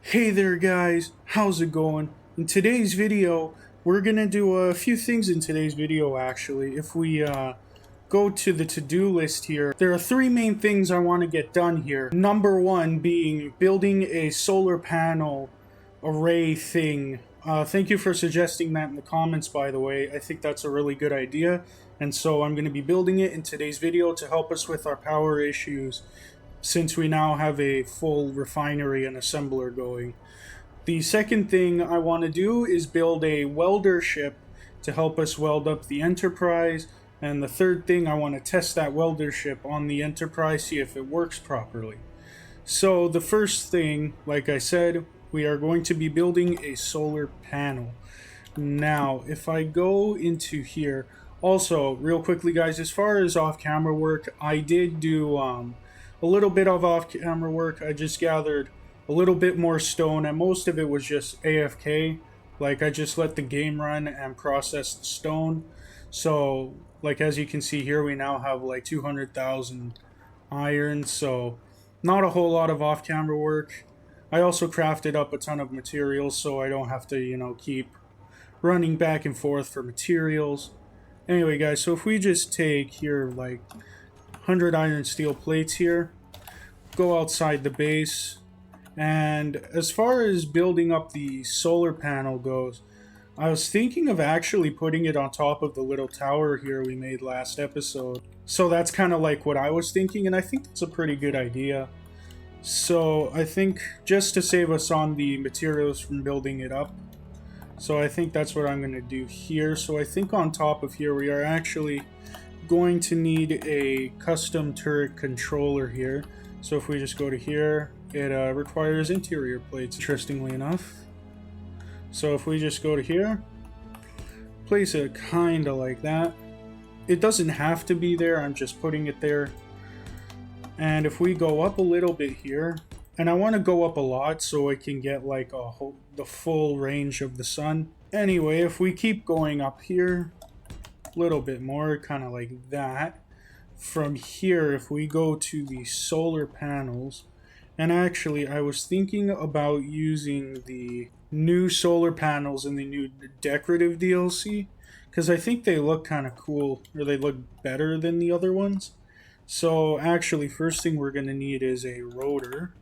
Hey there guys, how's it going? In today's video, we're gonna do a few things in today's video actually. If we go to the to-do list here, there are three main things I want to get done here. Number one being building a solar panel array thing. Thank you for suggesting that in the comments, by the way. I think that's a really good idea. And so I'm going to be building it in today's video to help us with our power issues, since we now have a full refinery and assembler going. The second thing I want to do is build a welder ship to help us weld up the Enterprise. And the third thing, I want to test that welder ship on the Enterprise, see if it works properly. So the first thing, like I said, we are going to be building a solar panel. Now, if I go into here, also, real quickly guys, as far as off-camera work, I did do a little bit of off-camera work. I just gathered a little bit more stone, and most of it was just AFK. Like, I just let the game run and process the stone. So, like, as you can see here, we now have like 200,000 iron, so not a whole lot of off-camera work. I also crafted up a ton of materials, so I don't have to, you know, keep running back and forth for materials. Anyway, guys, so if we just take here like 100 iron steel plates here, go outside the base, and as far as building up the solar panel goes, I was thinking of actually putting it on top of the little tower here we made last episode. So that's kind of like what I was thinking, and I think that's a pretty good idea. So I think just to save us on the materials from building it up, so I think that's what I'm going to do here. So I think on top of here we are actually going to need a custom turret controller here. So if we just go to here, it requires interior plates, interestingly enough. So if we just go to here, place it kind of like that. It doesn't have to be there, I'm just putting it there. And if we go up a little bit here, and I want to go up a lot so I can get like the full range of the sun. Anyway, if we keep going up here a little bit more, kind of like that. From here, if we go to the solar panels, and actually I was thinking about using the new solar panels in the new decorative DLC, because I think they look kind of cool, or they look better than the other ones. So actually, first thing we're going to need is a rotor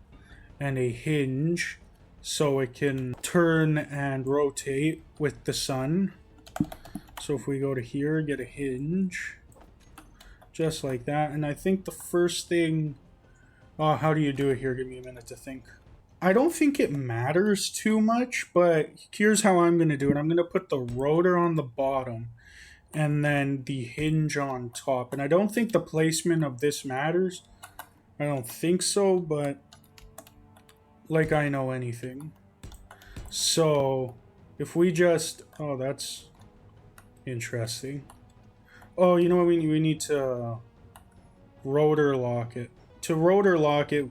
and a hinge so it can turn and rotate with the sun. So if we go to here, get a hinge, just like that. And I think the first thing, how do you do it here? Give me a minute to think. I don't think it matters too much, but here's how I'm going to do it. I'm going to put the rotor on the bottom and then the hinge on top. And I don't think the placement of this matters. I don't think so, but like I know anything. So if we just, oh, that's interesting. Oh, you know what, we need to rotor lock it. To rotor lock it,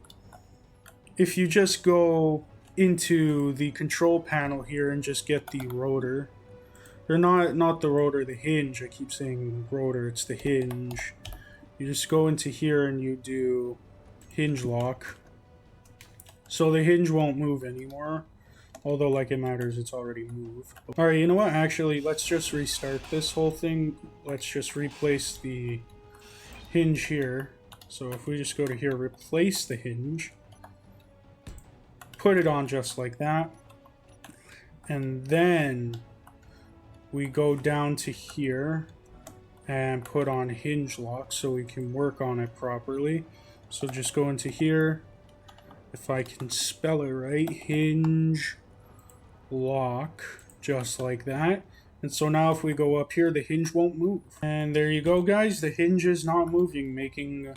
if you just go into the control panel here and just get the rotor, or not the rotor, the hinge. I keep saying rotor, it's the hinge. You just go into here and you do hinge lock. So the hinge won't move anymore. Although, like it matters, it's already moved. Alright, you know what? Actually, let's just restart this whole thing. Let's just replace the hinge here. So if we just go to here, replace the hinge. Put it on just like that. And then we go down to here and put on hinge lock so we can work on it properly. So just go into here. If I can spell it right, hinge lock, just like that. And so now if we go up here, the hinge won't move. And there you go, guys. The hinge is not moving, making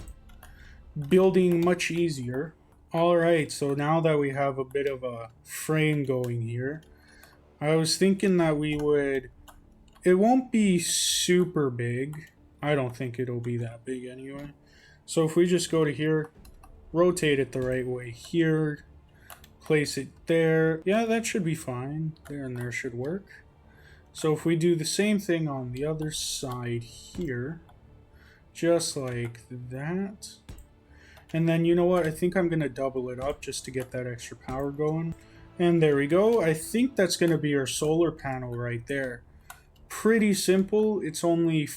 building much easier. Alright, so now that we have a bit of a frame going here, I was thinking that we would, it won't be super big. I don't think it'll be that big anyway. So if we just go to here, rotate it the right way here, place it there. Yeah, that should be fine. There and there should work. So if we do the same thing on the other side here, just like that. And then, you know what, I think I'm going to double it up just to get that extra power going. And there we go. I think that's going to be our solar panel right there. Pretty simple. It's only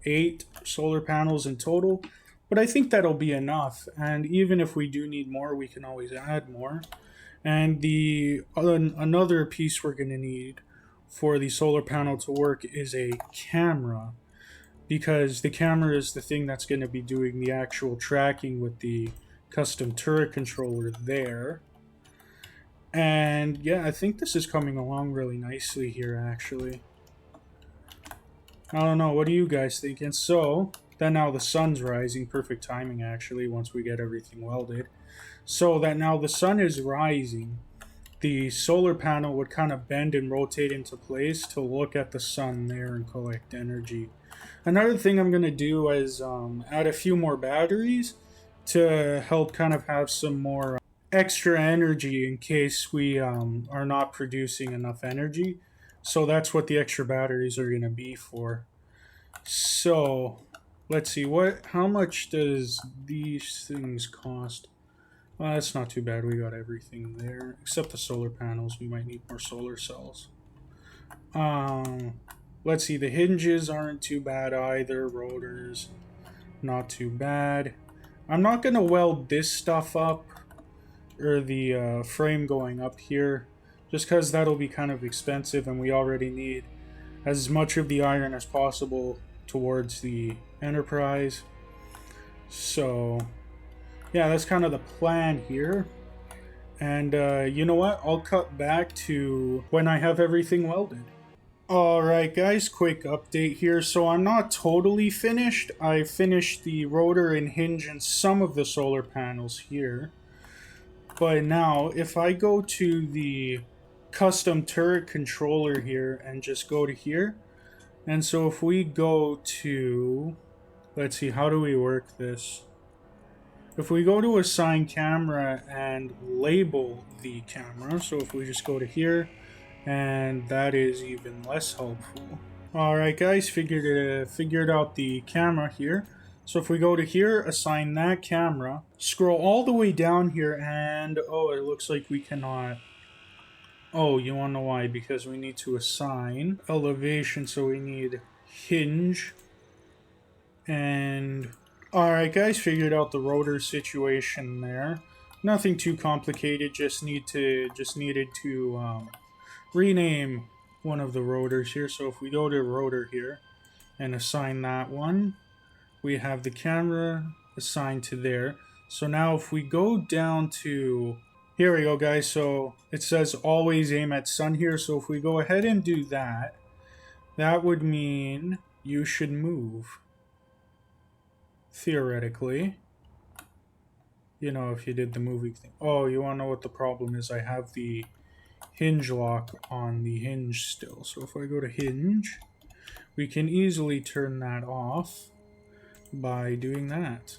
8 solar panels in total, but I think that'll be enough. And even if we do need more, we can always add more. And the another piece we're going to need for the solar panel to work is a camera, because the camera is the thing that's going to be doing the actual tracking with the custom turret controller there. And yeah, I think this is coming along really nicely here, actually. I don't know, what do you guys think? And so, then now the sun's rising, perfect timing actually, once we get everything welded. So that now the sun is rising, the solar panel would kind of bend and rotate into place to look at the sun there and collect energy. Another thing I'm going to do is add a few more batteries to help kind of have some more extra energy in case we are not producing enough energy. So that's what the extra batteries are going to be for. So let's see, how much does these things cost? Well, that's not too bad. We got everything there except the solar panels. We might need more solar cells. Let's see, the hinges aren't too bad either. Rotors, not too bad. I'm not going to weld this stuff up, or the frame going up here, just because that'll be kind of expensive, and we already need as much of the iron as possible towards the Enterprise. So yeah, that's kind of the plan here. And you know what, I'll cut back to when I have everything welded. Alright guys, quick update here. So I'm not totally finished. I finished the rotor and hinge and some of the solar panels here. But now, if I go to the custom turret controller here and just go to here, and so if we go to, let's see, how do we work this? If we go to assign camera and label the camera, so if we just go to here, and that is even less helpful. Alright guys, figured out the camera here. So if we go to here, assign that camera, scroll all the way down here, and oh, it looks like we cannot. Oh, you want to know why? Because we need to assign elevation, so we need hinge. And alright guys, figured out the rotor situation there. Nothing too complicated, just needed to rename one of the rotors here. So if we go to rotor here and assign that one, we have the camera assigned to there. So now if we go down to, here we go guys, so it says always aim at sun here. So if we go ahead and do that, that would mean you should move. Theoretically. You know, if you did the moving thing. Oh, you want to know what the problem is? I have the hinge lock on the hinge still. So if I go to hinge, we can easily turn that off by doing that.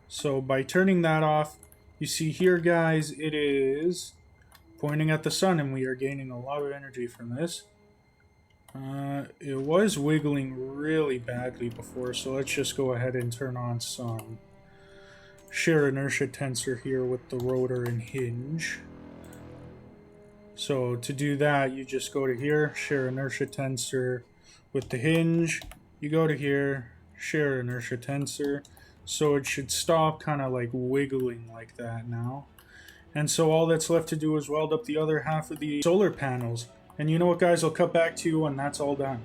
So by turning that off, you see here guys, it is pointing at the sun, and we are gaining a lot of energy from this. It was wiggling really badly before, so let's just go ahead and turn on some shear inertia tensor here with the rotor and hinge. So to do that, you just go to here, shear inertia tensor with the hinge. You go to here, shear inertia tensor. So it should stop kind of like wiggling like that now. And so all that's left to do is weld up the other half of the solar panels. And you know what guys, I'll cut back to you when that's all done.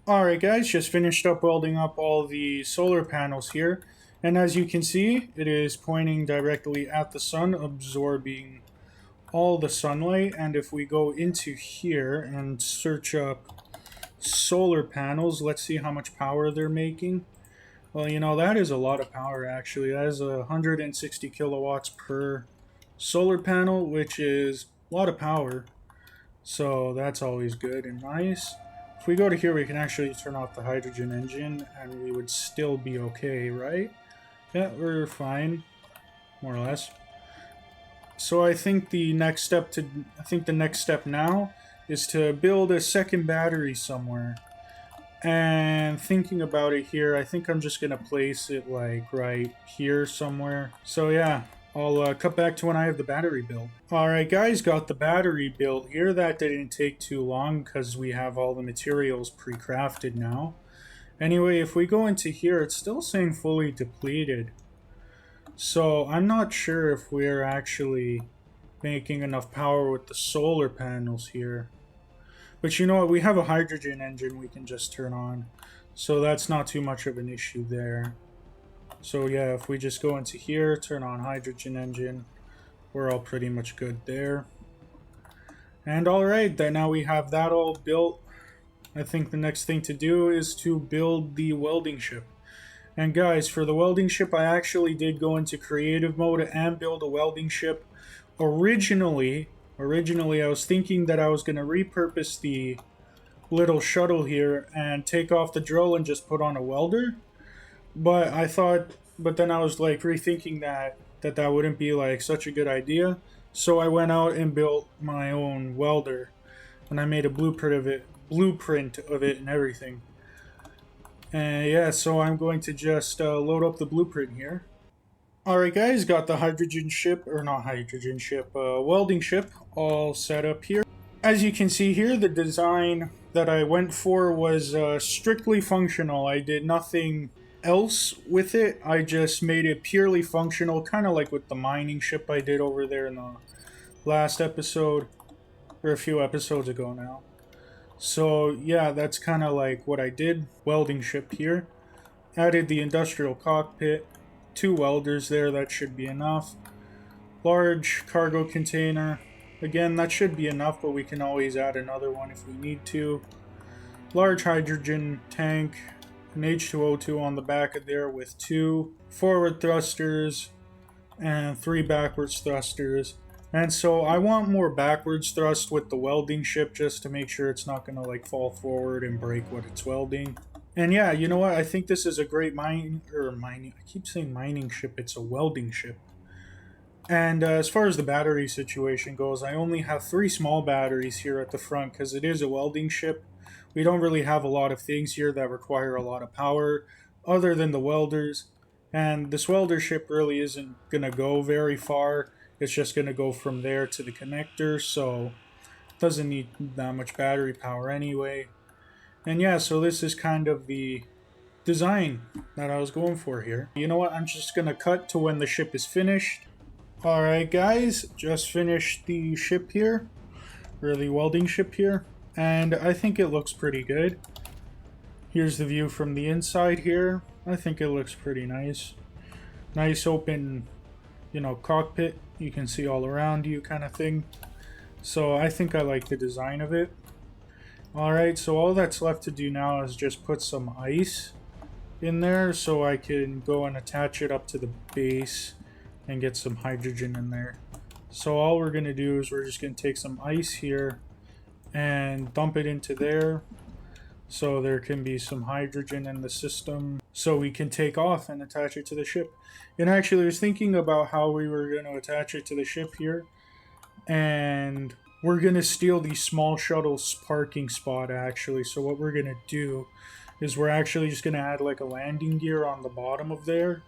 Alright guys, just finished up welding up all the solar panels here. And as you can see, it is pointing directly at the sun, absorbing all the sunlight. And if we go into here and search up solar panels, let's see how much power they're making. Well, you know, that is a lot of power actually. That is 160 kilowatts per solar panel, which is a lot of power. So that's always good and nice. If we go to here, we can actually turn off the hydrogen engine and we would still be okay, right? Yeah, we're fine, more or less. So I think the next step now is to build a second battery somewhere. And thinking about it here, I think I'm just gonna place it like right here somewhere. So yeah, I'll cut back to when I have the battery built. Alright guys, got the battery built here. That didn't take too long because we have all the materials pre-crafted now. Anyway, if we go into here, it's still saying fully depleted. So I'm not sure if we're actually making enough power with the solar panels here. But you know what, we have a hydrogen engine we can just turn on. So that's not too much of an issue there. So yeah, if we just go into here, turn on hydrogen engine, we're all pretty much good there. And alright, then now we have that all built. I think the next thing to do is to build the welding ship. And guys, for the welding ship, I actually did go into creative mode and build a welding ship. Originally I was thinking that I was going to repurpose the little shuttle here and take off the drill and just put on a welder. But then I was like rethinking that wouldn't be like such a good idea. So I went out and built my own welder, and I made a blueprint of it and everything. And yeah, so I'm going to just load up the blueprint here. Alright guys, got the hydrogen ship, or not hydrogen ship, welding ship all set up here. As you can see here, the design that I went for was strictly functional. I did nothing else with it. I just made it purely functional, kind of like with the mining ship I did over there in the last episode, or a few episodes ago now. So yeah, that's kind of like what I did. Welding ship here. Added the industrial cockpit. 2 welders there, that should be enough. Large cargo container. Again, that should be enough, but we can always add another one if we need to. Large hydrogen tank. An H2O2 on the back of there with 2 forward thrusters and 3 backwards thrusters. And so I want more backwards thrust with the welding ship just to make sure it's not going to like fall forward and break what it's welding. And yeah, you know what? I think this is a great mining. I keep saying mining ship. It's a welding ship. And as far as the battery situation goes, I only have 3 small batteries here at the front because it is a welding ship. We don't really have a lot of things here that require a lot of power other than the welders. And this welder ship really isn't going to go very far. It's just going to go from there to the connector, so it doesn't need that much battery power anyway. And yeah, so this is kind of the design that I was going for here. You know what? I'm just going to cut to when the ship is finished. Alright guys, just finished the ship here, or the welding ship here, and I think it looks pretty good. Here's the view from the inside here. I think it looks pretty nice. Nice open, you know, cockpit. You can see all around you kind of thing. So I think I like the design of it. Alright, so all that's left to do now is just put some ice in there so I can go and attach it up to the base and get some hydrogen in there. So all we're going to do is we're just going to take some ice here and dump it into there so there can be some hydrogen in the system so we can take off and attach it to the ship. And actually I was thinking about how we were going to attach it to the ship here, and we're going to steal the small shuttle's parking spot actually. So what we're going to do is we're actually just going to add like a landing gear on the bottom of there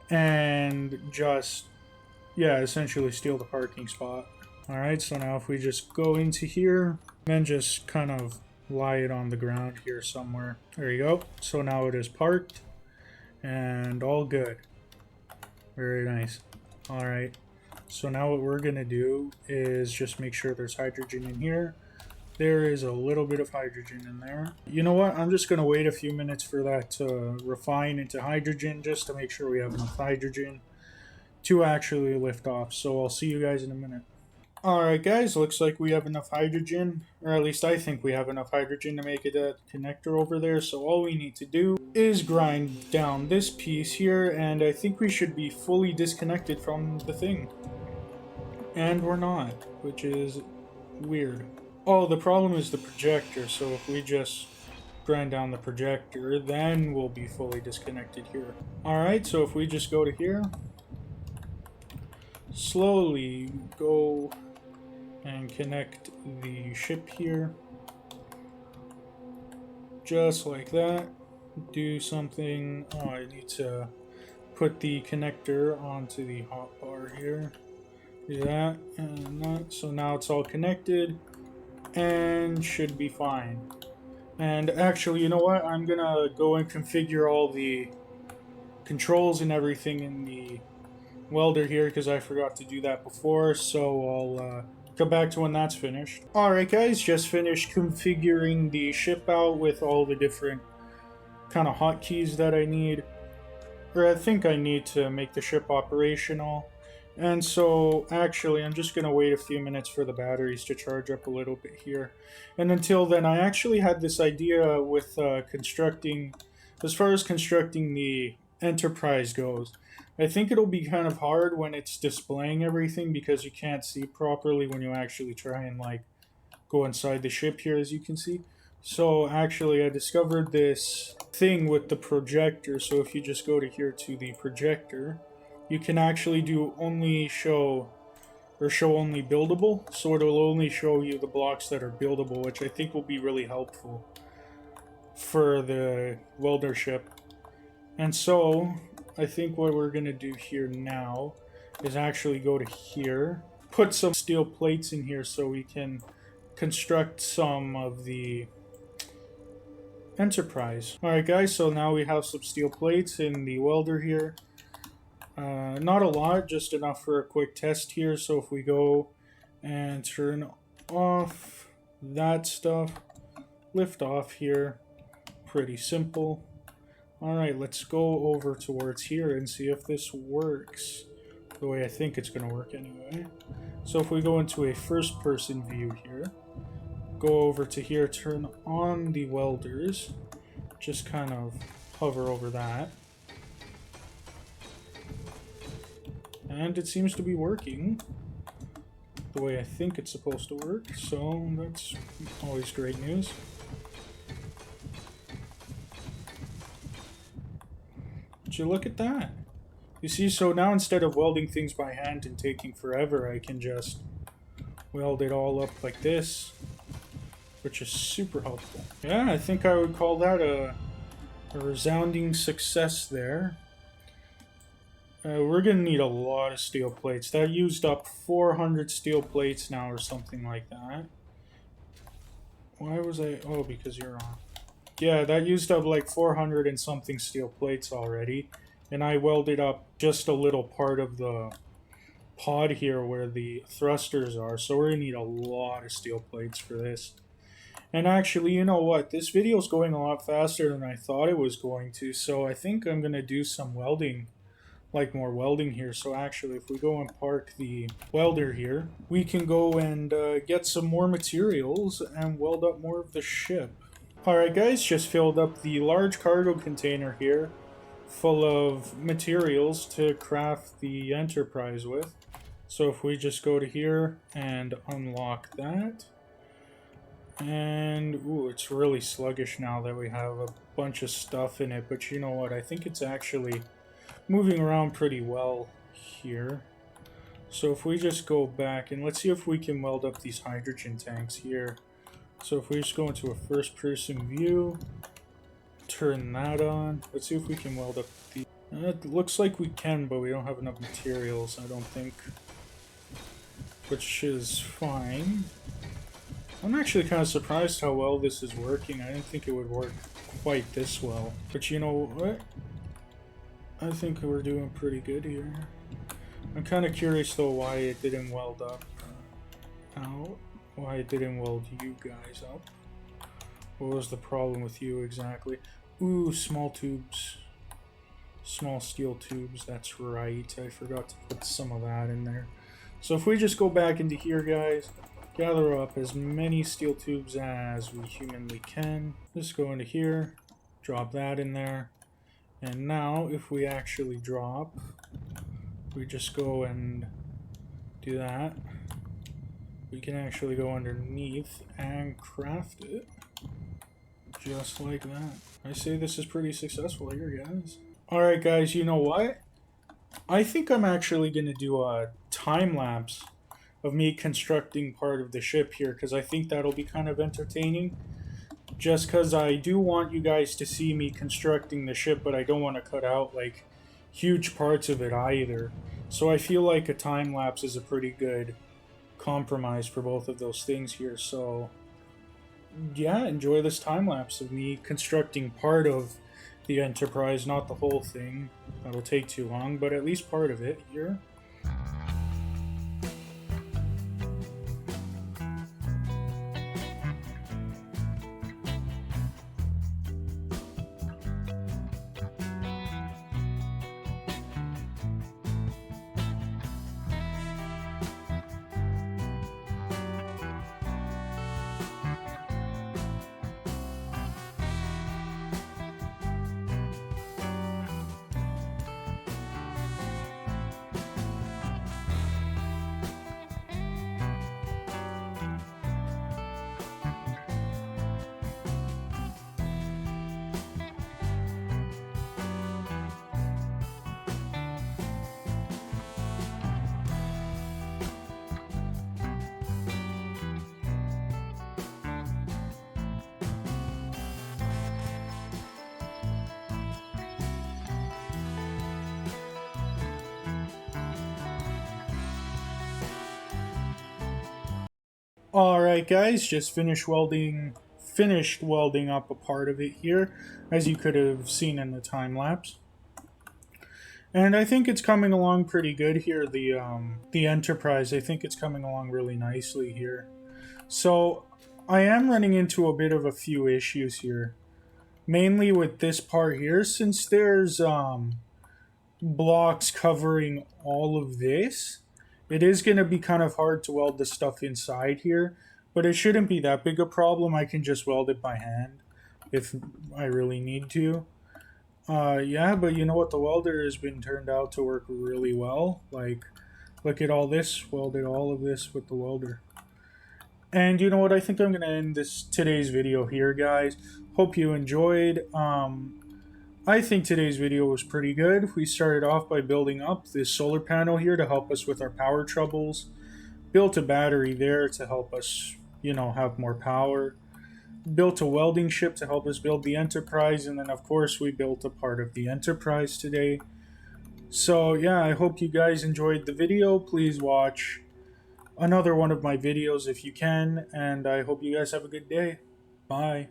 and just, yeah, essentially steal the parking spot. Alright, so now if we just go into here, then just kind of lie it on the ground here somewhere. There you go. So now it is parked and all good. Very nice. Alright, so now what we're going to do is just make sure there's hydrogen in here. There is a little bit of hydrogen in there. You know what? I'm just going to wait a few minutes for that to refine into hydrogen just to make sure we have enough hydrogen to actually lift off. So I'll see you guys in a minute. Alright guys, looks like we have enough hydrogen, or at least I think we have enough hydrogen to make it a connector over there. So all we need to do is grind down this piece here, and I think we should be fully disconnected from the thing. And we're not, which is weird. Oh, the problem is the projector, so if we just grind down the projector, then we'll be fully disconnected here. Alright, so if we just go to here, slowly go and connect the ship here, just like that. Do something. Oh, I need to put the connector onto the hotbar over here. Do that and that. So now it's all connected and should be fine. And actually, you know what? I'm gonna go and configure all the controls and everything in the welder here because I forgot to do that before. So I'll come back to when that's finished. Alright guys, just finished configuring the ship out with all the different kind of hotkeys that I need. Or I think I need to make the ship operational. And so, actually, I'm just going to wait a few minutes for the batteries to charge up a little bit here. And until then, I actually had this idea with constructing, as far as constructing the Enterprise goes. I think it'll be kind of hard when it's displaying everything because you can't see properly when you actually try and, like, go inside the ship here, as you can see. So, actually, I discovered this thing with the projector. So, if you just go to here to the projector, you can actually do only show only buildable, so it'll only show you the blocks that are buildable, which I think will be really helpful for the welder ship. And so I think what we're gonna do here now is actually go to here, put some steel plates in here so we can construct some of the Enterprise. Alright guys, so now we have some steel plates in the welder here. Not a lot, just enough for a quick test here. So if we go and turn off that stuff, lift off here, pretty simple. Alright, let's go over towards here and see if this works the way I think it's going to work anyway. So if we go into a first person view here, go over to here, turn on the welders, just kind of hover over that. And it seems to be working the way I think it's supposed to work, so that's always great news. Would you look at that? You see, so now instead of welding things by hand and taking forever, I can just weld it all up like this, which is super helpful. Yeah, I think I would call that a resounding success there. We're going to need a lot of steel plates. That used up 400 steel plates now or something like that. Why was I... Oh, because you're on. Yeah, that used up like 400 and something steel plates already. And I welded up just a little part of the pod here where the thrusters are. So we're going to need a lot of steel plates for this. And actually, you know what? This video is going a lot faster than I thought it was going to. So I think I'm going to do some welding. Like more welding here. So actually, if we go and park the welder here, we can go and get some more materials and weld up more of the ship. Alright guys, just filled up the large cargo container here full of materials to craft the Enterprise with. So if we just go to here and unlock that, and ooh, it's really sluggish now that we have a bunch of stuff in it, but you know what, I think it's actually moving around pretty well here. So if we just go back and let's see if we can weld up these hydrogen tanks here. So if we just go into a first person view, turn that on, let's see if we can weld up the... It looks like we can, but we don't have enough materials, I don't think. Which is fine. I'm actually kind of surprised how well this is working. I didn't think it would work quite this well. But you know what? I think we're doing pretty good here. I'm kind of curious though why it didn't weld up out. Why it didn't weld you guys up. What was the problem with you exactly? Ooh, small tubes. Small steel tubes, that's right. I forgot to put some of that in there. So if we just go back into here, guys, gather up as many steel tubes as we humanly can. Just go into here, drop that in there. And now, if we actually drop, we just go and do that. We can actually go underneath and craft it. Just like that. I say this is pretty successful here, guys. Alright, guys, you know what? I think I'm actually going to do a time-lapse of me constructing part of the ship here, because I think that'll be kind of entertaining. Just because I do want you guys to see me constructing the ship, but I don't want to cut out like huge parts of it either. So I feel like a time lapse is a pretty good compromise for both of those things here. So yeah, enjoy this time lapse of me constructing part of the Enterprise, not the whole thing. That'll take too long, but at least part of it here. Alright guys, just finished welding up a part of it here, as you could have seen in the time lapse. And I think it's coming along pretty good here, the Enterprise. I think it's coming along really nicely here. So I am running into a bit of a few issues here. Mainly with this part here, since there's blocks covering all of this, it is going to be kind of hard to weld the stuff inside here, but it shouldn't be that big a problem. I can just weld it by hand if I really need to. Yeah, but you know what? The welder has been turned out to work really well. Like, look at all this. Welded all of this with the welder. And you know what? I think I'm going to end today's video here, guys. Hope you enjoyed. I think today's video was pretty good. We started off by building up this solar panel here to help us with our power troubles. Built a battery there to help us, you know, have more power. Built a welding ship to help us build the Enterprise. And then, of course, we built a part of the Enterprise today. So, yeah, I hope you guys enjoyed the video. Please watch another one of my videos if you can. And I hope you guys have a good day. Bye.